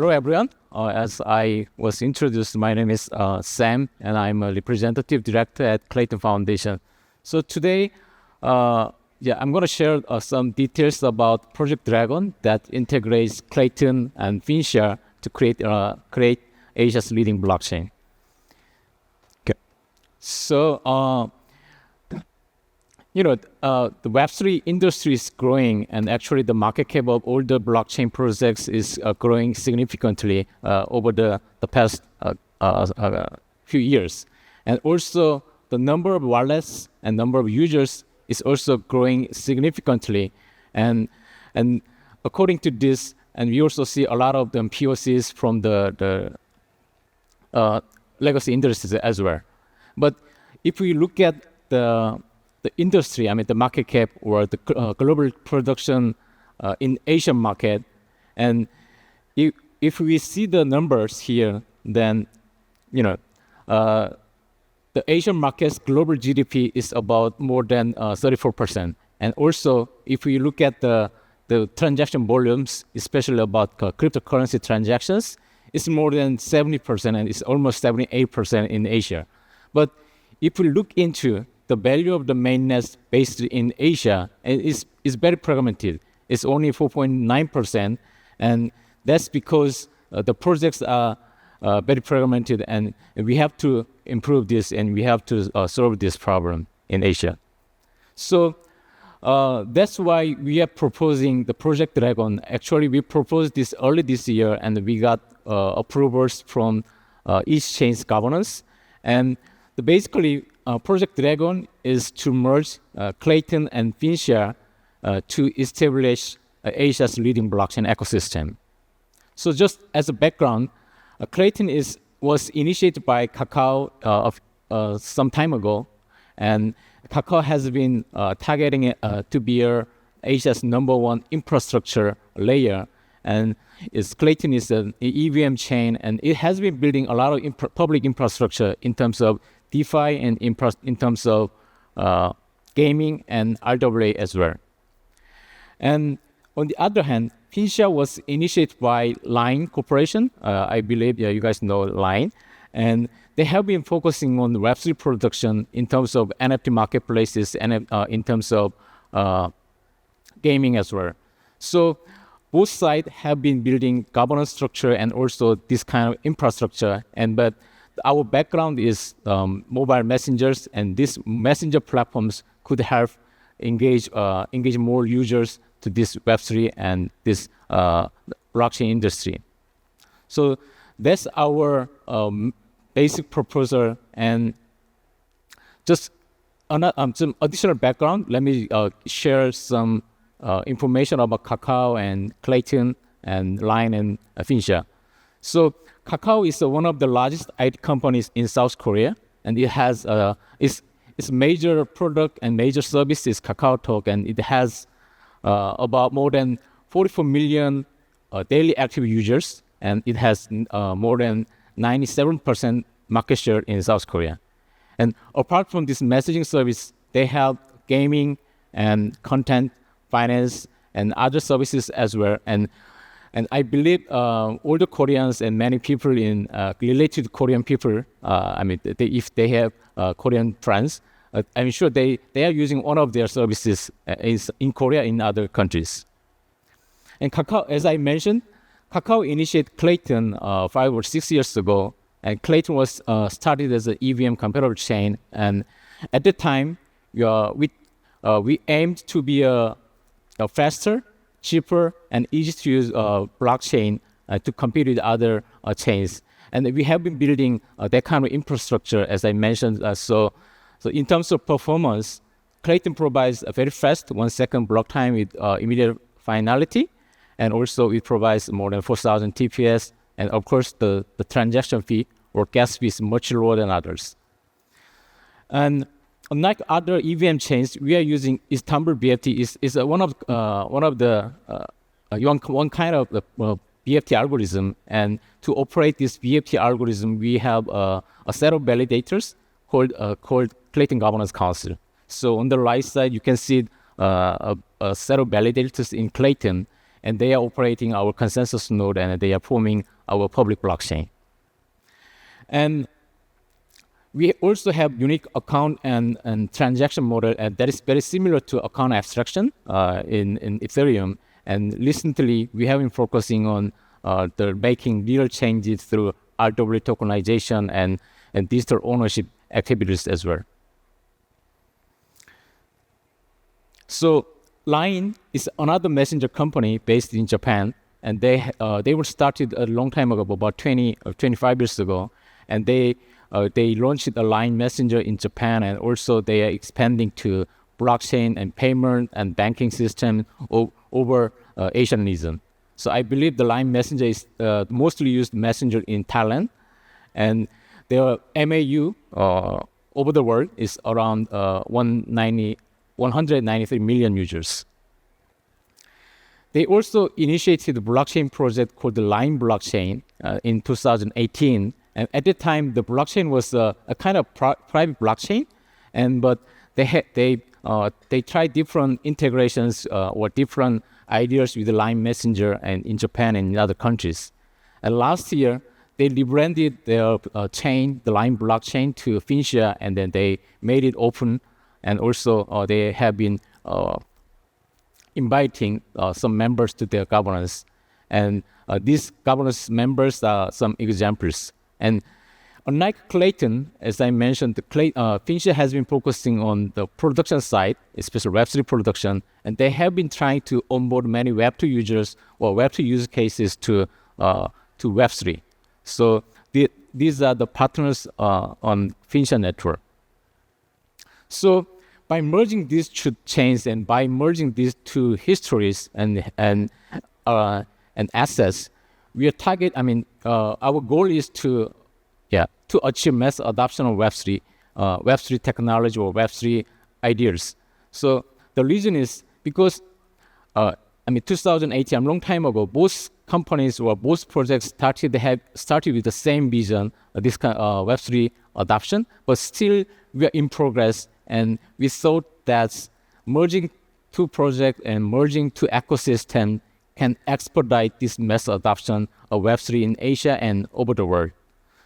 Hello, everyone. As I was introduced, my name is Sam, and I'm a representative director at Klaytn Foundation. So today, I'm going to share some details about Project Dragon that integrates Klaytn and Finschia to create Asia's leading blockchain. Okay. So, the Web3 industry is growing, and actually the market cap of all the blockchain projects is growing significantly over the past few years. And also the number of wallets and number of users is also growing significantly. And according to this, and we also see a lot of them POCs from the legacy industries as well. But if we look at the industry, the market cap or the global production in Asian market, and if we see the numbers here, then the Asian market's global GDP is about more than 34%. And also, if we look at the transaction volumes, especially about cryptocurrency transactions, it's more than 70%, and it's almost 78% in Asia. But if we look into the value of the mainnet based in Asia is very fragmented. It's only 4.9%, and that's because the projects are very fragmented, and we have to improve this, and we have to solve this problem in Asia. So that's why we are proposing the Project Dragon. Actually, we proposed this early this year, and we got approvals from each chain's governance. And basically, Project Dragon is to merge Klaytn and Finschia to establish Asia's leading blockchain ecosystem. So just as a background, Klaytn was initiated by Kakao some time ago, and Kakao has been targeting it to be Asia's #1 infrastructure layer. And Klaytn is an EVM chain, and it has been building a lot of public infrastructure in terms of DeFi and in terms of gaming and RWA as well. And on the other hand, Finschia was initiated by Line Corporation. I believe you guys know Line. And they have been focusing on Web3 production in terms of NFT marketplaces and in terms of gaming as well. So both sides have been building governance structure and also this kind of infrastructure. But our background is mobile messengers, and these messenger platforms could help engage more users to this Web3 and this blockchain industry. So that's our basic proposal. And just some additional background, let me share some information about Kakao and Klaytn and Line and Finschia. So Kakao is one of the largest IT companies in South Korea, and it has its major product and major service is KakaoTalk, and it has about more than 44 million daily active users, and it has more than 97% market share in South Korea. And apart from this messaging service, they have gaming and content, finance, and other services as well. And I believe all the Koreans and many people related Korean people, if they have Korean friends, I'm sure they are using one of their services in Korea, in other countries. And Kakao, as I mentioned, Kakao initiated Klaytn 5 or 6 years ago, and Klaytn was started as an EVM comparable chain. And at the time, we aimed to be a faster, cheaper, and easy to use blockchain to compete with other chains. And we have been building that kind of infrastructure, as I mentioned. So in terms of performance, Klaytn provides a very fast 1-second block time with immediate finality. And also it provides more than 4,000 TPS. And of course, the transaction fee or gas fee is much lower than others. And unlike other EVM chains, we are using Istanbul BFT is one kind of BFT algorithm. And to operate this BFT algorithm, we have a set of validators called Klaytn Governance Council. So on the right side, you can see a set of validators in Klaytn, and they are operating our consensus node, and they are forming our public blockchain. And we also have unique account and transaction model, and that is very similar to account abstraction in Ethereum. And recently, we have been focusing on the making real changes through RW tokenization and digital ownership activities as well. So Line is another messenger company based in Japan, and they were started a long time ago, about 20 or 25 years ago, and they launched a Line Messenger in Japan, and also they are expanding to blockchain and payment and banking system over Asian region. So I believe the Line Messenger is the mostly used messenger in Thailand, and their MAU over the world is around 193 million users. They also initiated a blockchain project called the Line Blockchain in 2018. And at the time, the blockchain was a kind of private blockchain, but they tried different integrations or different ideas with the Line Messenger and in Japan and in other countries. And last year, they rebranded their chain, the Line Blockchain, to Finschia, and then they made it open. And also, they have been inviting some members to their governance. And these governance members are some examples. And unlike Klaytn, as I mentioned, Finschia has been focusing on the production side, especially Web3 production, and they have been trying to onboard many Web2 users or Web2 use cases to Web3. So these are the partners on Finschia network. So by merging these two chains and by merging these two histories and assets, we are our goal is to achieve mass adoption of Web3 technology or Web3 ideas. So the reason is because 2018, a long time ago, both companies or both projects started with the same vision, this kind of Web3 adoption, but still we are in progress. And we thought that merging two projects and merging two ecosystems can expedite this mass adoption of Web3 in Asia and over the world.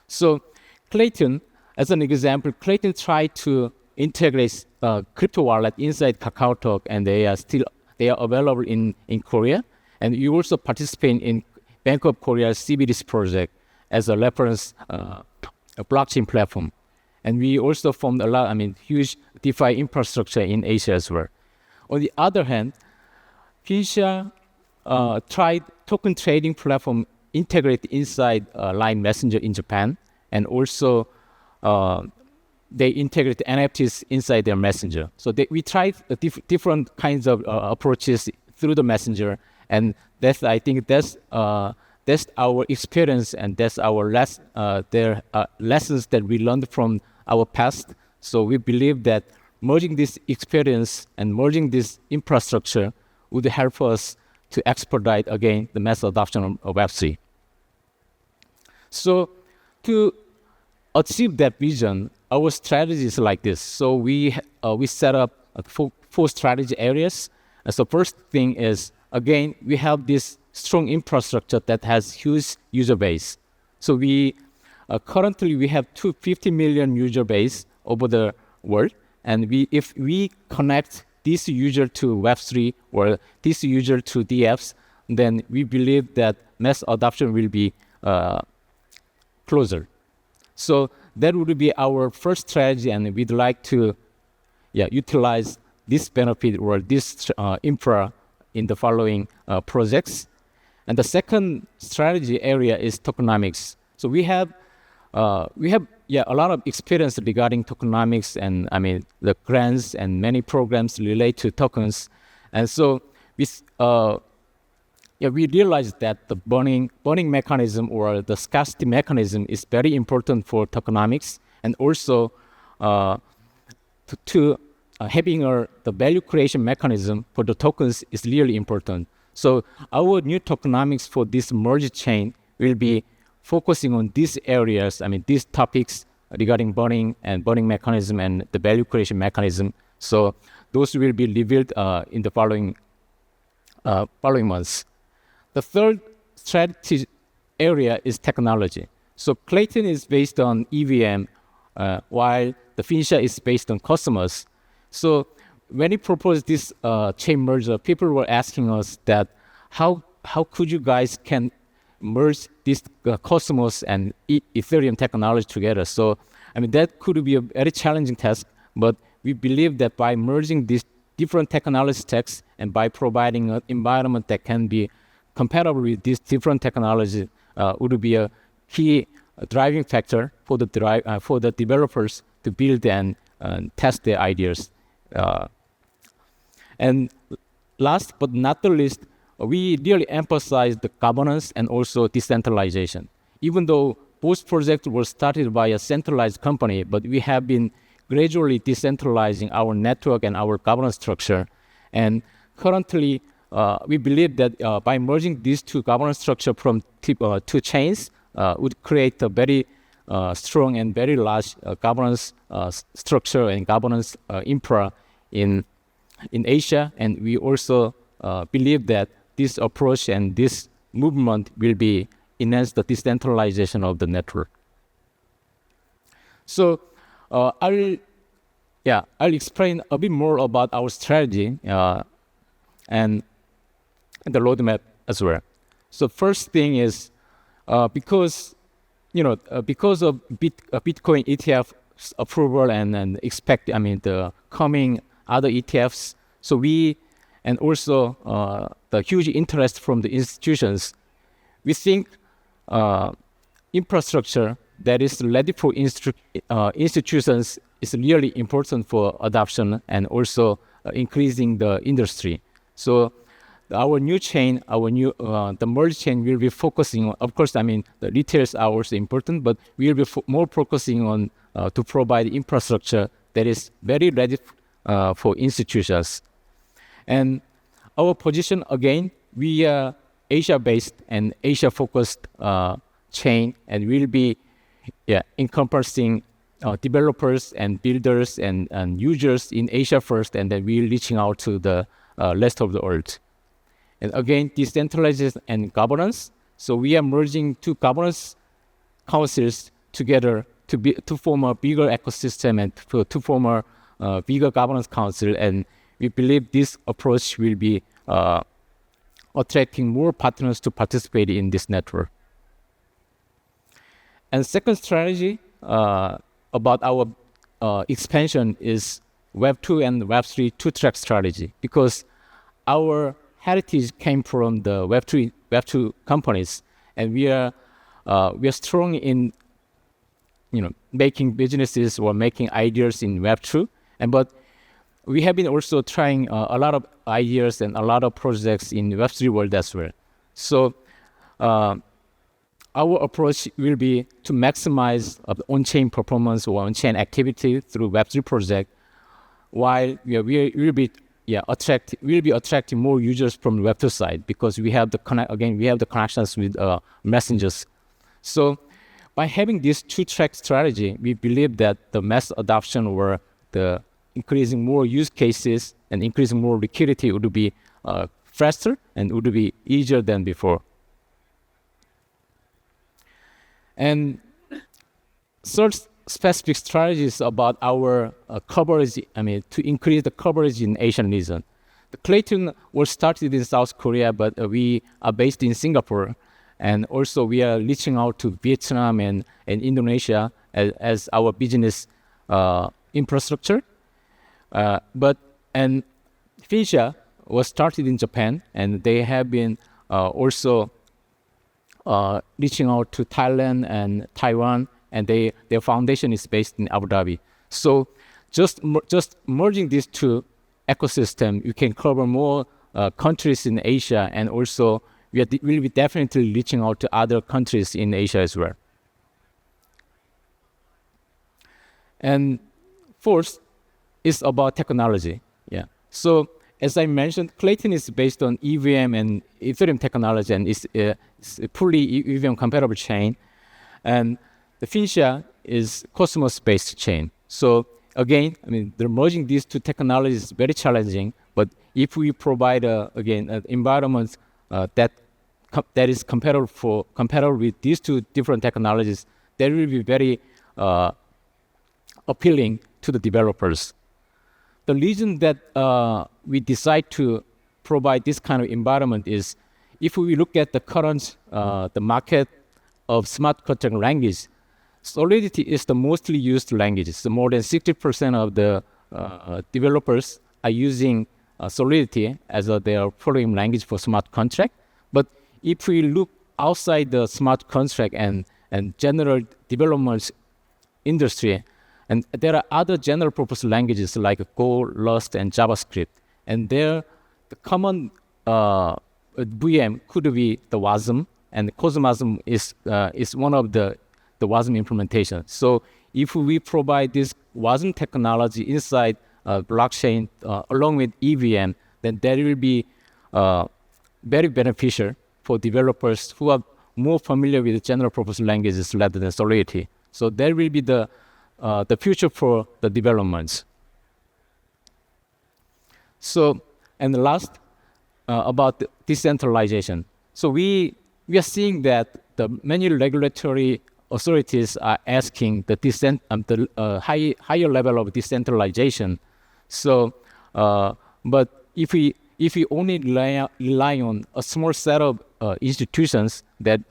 So Klaytn, as an example, Klaytn tried to integrate crypto wallet inside KakaoTalk, and they are available in Korea. And you also participate in Bank of Korea's CBDC project as a reference a blockchain platform. And we also formed huge DeFi infrastructure in Asia as well. On the other hand, Finschia tried token trading platform integrated inside Line Messenger in Japan, and also they integrate NFTs inside their messenger. So we tried different kinds of approaches through the messenger, and I think that's our experience, and that's our lessons that we learned from our past. So we believe that merging this experience and merging this infrastructure would help us to expedite again the mass adoption of Web3. So to achieve that vision, our strategy is like this. So we set up four strategy areas. And so first thing is, again, we have this strong infrastructure that has huge user base. So currently we have 250 million user base over the world, and if we connect this user to Web3 or this user to DFs, then we believe that mass adoption will be closer. So that would be our first strategy, and we'd like to utilize this benefit or this infra in the following projects. And the second strategy area is tokenomics. So we have a lot of experience regarding tokenomics, and the grants and many programs relate to tokens. And so we realized that the burning mechanism or the scarcity mechanism is very important for tokenomics, and also having the value creation mechanism for the tokens is really important. So our new tokenomics for this merge chain will be focusing on these areas, these topics regarding burning mechanism and the value creation mechanism. So those will be revealed in the following months. The third strategy area is technology. So Klaytn is based on EVM, while the Finschia is based on customers. So when we proposed this chain merger, people were asking us that how could you guys can merge these customers and Ethereum technology together? So I mean that could be a very challenging task, but we believe that by merging these different technology stacks and by providing an environment that can be compatible with these different technologies would be a key driving factor for the developers to build and test their ideas. And last but not the least, we really emphasize the governance and also decentralization. Even though both projects were started by a centralized company, but we have been gradually decentralizing our network and our governance structure. And currently, we believe that by merging these two governance structure from two chains would create a very strong and very large governance structure and governance infra in Asia. And we also believe that this approach and this movement will be enhance the decentralization of the network. So I'll explain a bit more about our strategy and the roadmap as well. So first thing is because of Bitcoin ETF approval and expect the coming other ETFs. So we and also the huge interest from the institutions, we think infrastructure that is ready for institutions is really important for adoption and also increasing the industry. So our new chain, the merge chain will be focusing on, of course, the retails are also important, but we will be more focusing on to provide infrastructure that is very ready for institutions. And our position, again, we are Asia-based and Asia-focused chain, and will be encompassing developers and builders and users in Asia first, and then we're reaching out to the rest of the world. And again, decentralization and governance. So we are merging two governance councils together to form a bigger ecosystem and to form a bigger governance council. And we believe this approach will be attracting more partners to participate in this network. And second strategy about our expansion is Web2 and Web3 two-track strategy, because our heritage came from the Web2 companies, and we are strong in making businesses or making ideas in Web2, but we have been also trying a lot of ideas and a lot of projects in Web3 world as well. So our approach will be to maximize on-chain performance or on-chain activity through Web3 project, while we will be attracting more users from the Web2 side, because we have the connections with messengers. So by having this two-track strategy, we believe that the mass adoption or the increasing more use cases and increasing more liquidity would be faster and would be easier than before. And third specific strategies about our coverage, to increase the coverage in Asian region. The Klaytn was started in South Korea, but we are based in Singapore. And also we are reaching out to Vietnam and Indonesia as our business infrastructure. And Finschia was started in Japan, and they have been also reaching out to Thailand and Taiwan, and their foundation is based in Abu Dhabi. So just merging these two ecosystems, you can cover more countries in Asia, and also will be definitely reaching out to other countries in Asia as well. And fourth is about technology. So as I mentioned, Klaytn is based on EVM and Ethereum technology, and it's a fully EVM compatible chain. And the Finschia is Cosmos-based chain. So again, the merging these two technologies is very challenging. But if we provide an environment that that is compatible with these two different technologies, that will be very appealing to the developers. The reason that we decide to provide this kind of environment is, if we look at the current the market of smart contract language, Solidity is the mostly used language. So more than 60% of the developers are using Solidity as their programming language for smart contract. But if we look outside the smart contract and general development industry, and there are other general purpose languages like Go, Rust, and JavaScript. And there, the common VM could be the WASM, and COSMOSM is one of the WASM implementation. So if we provide this WASM technology inside blockchain along with EVM, then that will be very beneficial for developers who are more familiar with general purpose languages rather than Solidity. So that will be the future for the developments. So, and the last, about the decentralization. So we are seeing that the many regulatory authorities are asking the higher level of decentralization. So, but if we only rely on a small set of institutions that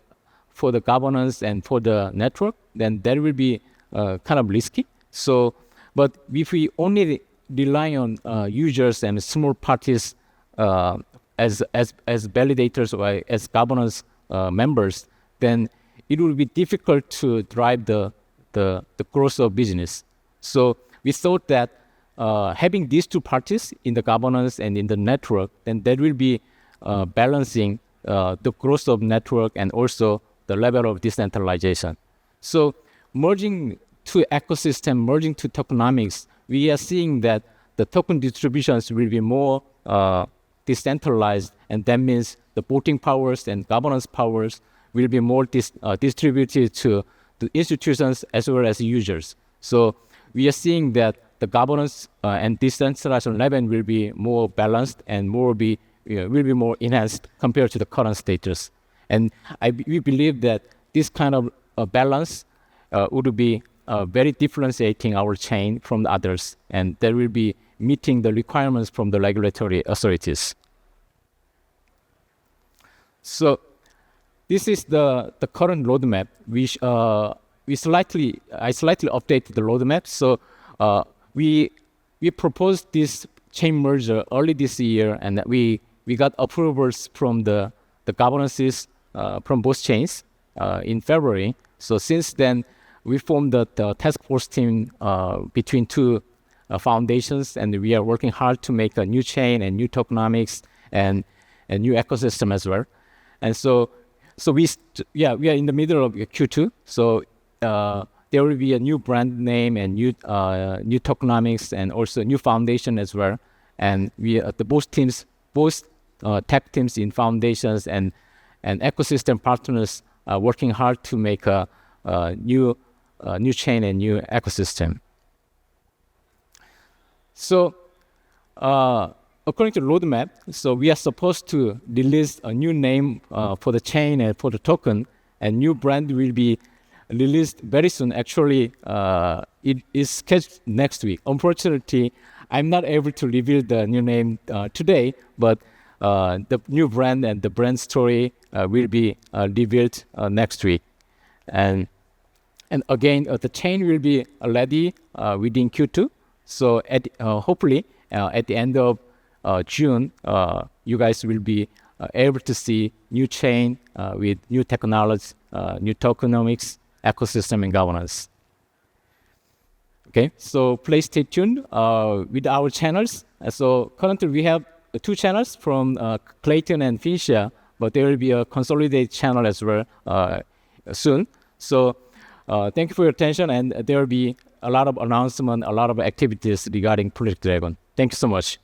for the governance and for the network, then that will be kind of risky. So, but if we only rely on users and small parties as validators or as governance members, then it will be difficult to drive the growth of business. So we thought that having these two parties in the governance and in the network, then that will be balancing the growth of network and also the level of decentralization. So merging two ecosystems, merging two tokenomics, we are seeing that the token distributions will be more decentralized, and that means the voting powers and governance powers will be more distributed to the institutions as well as users. So we are seeing that the governance and decentralization level will be more balanced and will be more enhanced compared to the current status. And we believe that this kind of balance would be very differentiating our chain from the others, and that will be meeting the requirements from the regulatory authorities. So this is the current roadmap. I slightly updated the roadmap. So we proposed this chain merger early this year, and we got approvals from the governances from both chains in February. So since then, we formed the task force team between two foundations, and we are working hard to make a new chain and new tokenomics and new ecosystem as well. And so we are in the middle of Q2. So there will be a new brand name and new tokenomics and also new foundation as well. And we both tech teams in foundations and ecosystem partners are working hard to make a new chain and new ecosystem. So according to the roadmap, so we are supposed to release a new name for the chain and for the token, and new brand will be released very soon. Actually, it is scheduled next week. Unfortunately, I'm not able to reveal the new name today, but the new brand and the brand story will be revealed next week. And again, the chain will be ready within Q2. So hopefully at the end of June, you guys will be able to see new chain with new technology, new tokenomics, ecosystem, and governance. Okay, so please stay tuned with our channels. So currently we have two channels from Klaytn and Finschia, but there will be a consolidated channel as well soon. So thank you for your attention, and there will be a lot of announcement, a lot of activities regarding Project Dragon. Thank you so much.